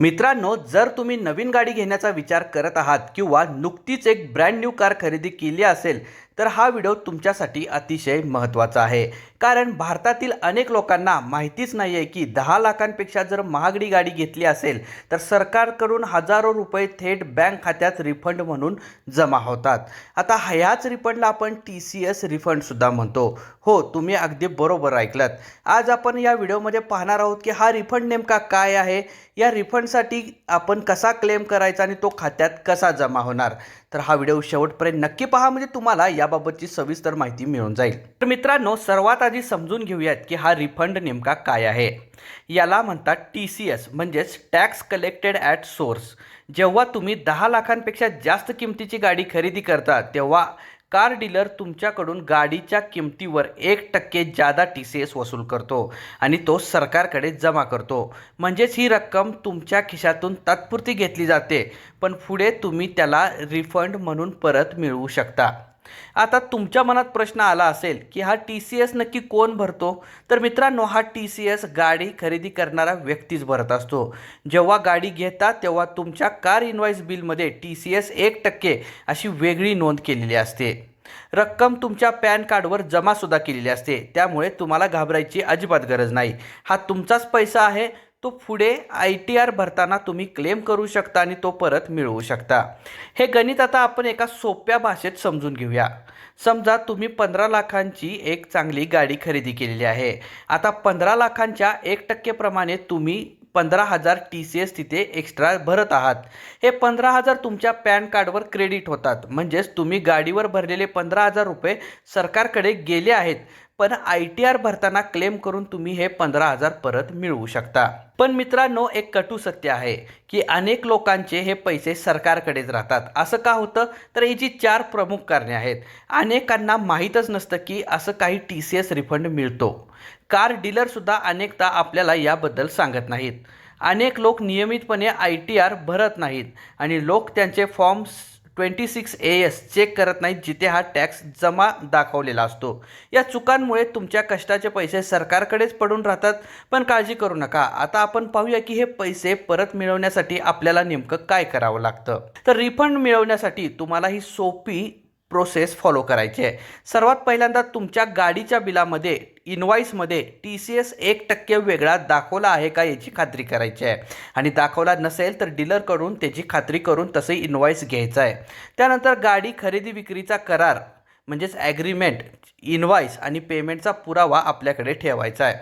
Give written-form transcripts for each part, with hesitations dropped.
मित्रांनो, जर तुम्ही नवीन गाडी घेण्याचा विचार करत आहात किंवा नुकतीच एक ब्रँड न्यू कार खरेदी केली असेल तर हा व्हिडिओ तुमच्यासाठी अतिशय महत्त्वाचा आहे. कारण भारतातील अनेक लोकांना माहितीच नाही आहे की 10 लाखांपेक्षा जर महागडी गाडी घेतली असेल तर सरकारकडून हजारो रुपये थेट बँक खात्यात रिफंड म्हणून जमा होतात. आता ह्याच रिफंडला आपण TCS रिफंडसुद्धा म्हणतो. हो, तुम्ही अगदी बरोबर ऐकलात. आज आपण या व्हिडिओमध्ये पाहणार आहोत की हा रिफंड नेमका काय आहे, या रिफंडसाठी आपण कसा क्लेम करायचा आणि तो खात्यात कसा जमा होणार. तर हा व्हिडिओ शेवटपर्यंत नक्की पहा, म्हणजे तुम्हाला याबाबतची सविस्तर माहिती मिळून जाईल. तर मित्रांनो, सर्वात आधी समजून घेऊयात की हा रिफंड नेमका काय आहे. याला म्हणतात TCS म्हणजेच टॅक्स कलेक्टेड ॲट सोर्स. जेव्हा तुम्ही 10 लाखांपेक्षा जास्त किमतीची गाडी खरेदी करता तेव्हा कार डीलर तुमच्याकडून गाडीच्या किमतीवर 1% जादा TCS वसूल करतो आणि तो सरकारकडे जमा करतो. म्हणजेच ही रक्कम तुमच्या खिशातून तात्पुरती घेतली जाते, पण पुढे तुम्ही त्याला रिफंड म्हणून परत मिळवू शकता. आता तुमच्या मनात प्रश्न आला असेल की हा TCS नक्की कोण भरतो. तर मित्रांनो, हा TCS गाडी खरेदी करणारा व्यक्तीच भरत असतो. जेव्हा गाडी घेता तेव्हा तुमच्या कार इनवॉइस बिलमध्ये TCS 1% अशी वेगळी नोंद केलेली असते. रक्कम तुमच्या पॅन कार्डवर जमासुद्धा केलेली असते, त्यामुळे तुम्हाला घाबरायची अजिबात गरज नाही. हा तुमचाच पैसा आहे, तो पुढे ITR भरताना तुम्ही क्लेम करू शकता आणि तो परत मिळवू शकता. हे गणित आता आपण एका सोप्या भाषेत समजून घेऊया. समजा तुम्ही 15 लाखांची एक चांगली गाडी खरेदी केलेली आहे. आता 15 लाखांच्या 1% प्रमाणे तुम्ही 15,000 TCS तिथे एक्स्ट्रा भरत आहात. हे 15,000 तुमच्या पॅन कार्डवर क्रेडिट होतात. म्हणजेच तुम्ही गाडीवर भरलेले 15,000 रुपये सरकारकडे गेले आहेत, पण ITR भरताना क्लेम करून तुम्ही हे 15,000 परत मिळवू शकता. पण मित्रांनो, एक कटू सत्य आहे की अनेक लोकांचे हे पैसे सरकारकडेच राहतात. असं का होतं? तर याची 4 प्रमुख कारणे आहेत. अनेकांना माहीतच नसतं की असं काही TCS रिफंड मिळतो. कार डीलरसुद्धा अनेकदा आपल्याला याबद्दल सांगत नाहीत. अनेक लोक नियमितपणे ITR भरत नाहीत आणि लोक त्यांचे फॉर्म 26AS चेक करत नाहीत, जिथे हा टॅक्स जमा दाखवलेला असतो. या चुकांमुळे तुमच्या कष्टाचे पैसे सरकारकडेच पडून राहतात. पण काळजी करू नका, आता आपण पाहूया की हे पैसे परत मिळवण्यासाठी आपल्याला नेमकं काय करावं लागतं. तर रिफंड मिळवण्यासाठी तुम्हाला ही सोपी प्रोसेस फॉलो करायची आहे. सर्वात पहिल्यांदा तुमच्या गाडीच्या बिलामध्ये इनवॉइसमध्ये TCS 1% वेगळा दाखवला आहे का याची खात्री करायची आहे. आणि दाखवला नसेल तर डीलरकडून त्याची खात्री करून तसे इनवॉइस घ्यायचा आहे. त्यानंतर गाडी खरेदी विक्रीचा करार म्हणजेच ॲग्रीमेंट, इनवॉइस आणि पेमेंटचा पुरावा आपल्याकडे ठेवायचा आहे.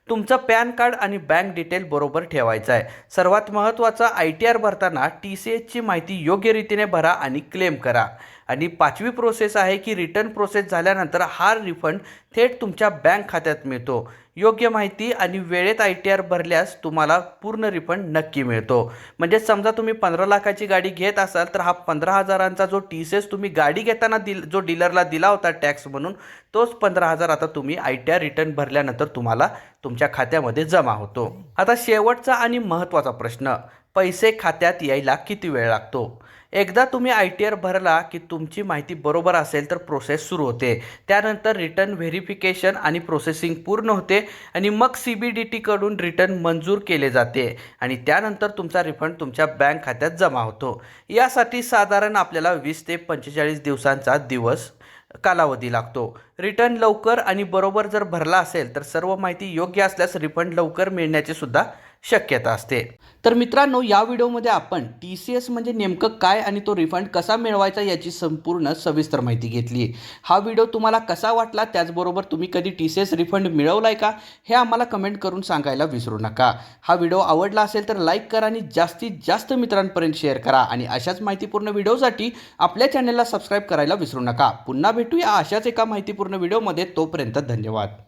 तुमचं पॅन कार्ड आणि बँक डिटेल बरोबर ठेवायचं आहे. सर्वात महत्त्वाचं, ITR भरताना TCSची माहिती योग्य रीतीने भरा आणि क्लेम करा. आणि 5वी प्रोसेस आहे की रिटर्न प्रोसेस झाल्यानंतर हा रिफंड थेट तुमच्या बँक खात्यात मिळतो. योग्य माहिती आणि वेळेत ITR भरल्यास तुम्हाला पूर्ण रिफंड नक्की मिळतो. म्हणजे समजा तुम्ही 15 लाखाची गाडी घेत असाल तर हा 15,000चा जो TCS तुम्ही गाडी घेताना जो डीलरला दिला होता टॅक्स म्हणून, तोच 15,000 आता तुम्ही ITR रिटर्न भरल्यानंतर तुम्हाला तुमच्या खात्यामध्ये जमा होतो. आता शेवटचा आणि महत्त्वाचा प्रश्न, पैसे खात्यात यायला किती वेळ लागतो. एकदा तुम्ही ITR भरला की तुमची माहिती बरोबर असेल तर प्रोसेस सुरू होते. त्यानंतर रिटर्न व्हेरिफिकेशन आणि प्रोसेसिंग पूर्ण होते आणि मग CBDT कडून रिटर्न मंजूर केले जाते आणि त्यानंतर तुमचा रिफंड तुमच्या बँक खात्यात जमा होतो. यासाठी साधारण आपल्याला 20 ते 45 दिवसांचा कालावधी लागतो. रिटर्न लवकर आणि बरोबर जर भरला असेल तर सर्व माहिती योग्य असल्यास रिफंड लवकर मिळण्याची सुद्धा शक्यता असते. तर मित्रांनो, या व्हिडिओमध्ये आपण TCS म्हणजे नेमकं काय आणि तो रिफंड कसा मिळवायचा याची संपूर्ण सविस्तर माहिती घेतली. हा व्हिडिओ तुम्हाला कसा वाटला, त्याचबरोबर तुम्ही कधी TCS रिफंड मिळवलाय का, हे आम्हाला कमेंट करून सांगायला विसरू नका. हा व्हिडिओ आवडला असेल तर लाईक करा आणि जास्तीत जास्त मित्रांपर्यंत शेअर करा आणि अशाच माहितीपूर्ण व्हिडिओसाठी आपल्या चॅनलला सबस्क्राईब करायला विसरू नका. पुन्हा भेटूया अशाच एका माहितीपूर्ण व्हिडिओमध्ये. तोपर्यंत धन्यवाद.